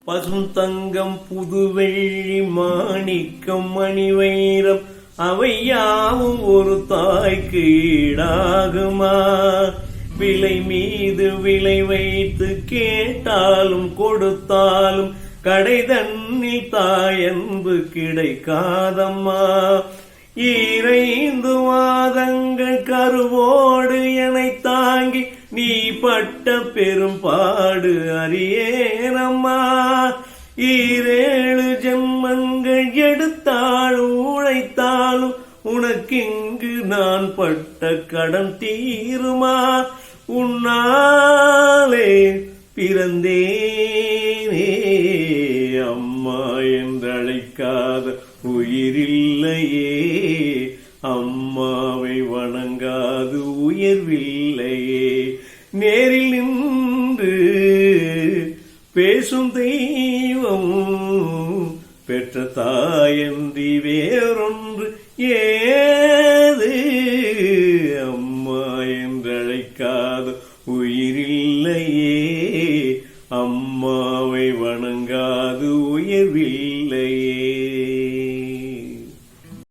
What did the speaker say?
பசுந்தங்கம் புதுவெள்ளி மாணிக்கம் மணிவைரம் அவை யாவும் ஒரு தாய்க்கு ஈடாகுமா? விலை மீது விலை வைத்து கேட்டாலும் கொடுத்தாலும் கடை தன்னில் தாயன்பு கிடைக்காதம்மா. 2 மாதங்கள் கருவோடு என்னை தாங்கி நீ பட்ட பெரும்பாடு அறியேனம்மா. 7 ஜென்மங்கள் எடுத்தாலும் உழைத்தாலும் உனக்கிங்கு நான் பட்ட கடன் தீருமா? உன்னாலே பிறந்தேனே அம்மா என்றழைக்காத உயிரில்லையே, அம்மாவை வணங்காது உயர்வில்லையே. நேரில் நின்று பேசும் தெய்வம் பெற்ற தாயன்றி வேறொன்று ஏது? அம்மா என்றழைக்காத உயிரில்லையே, அம்மாவை வணங்காது உயர்வில்லையே.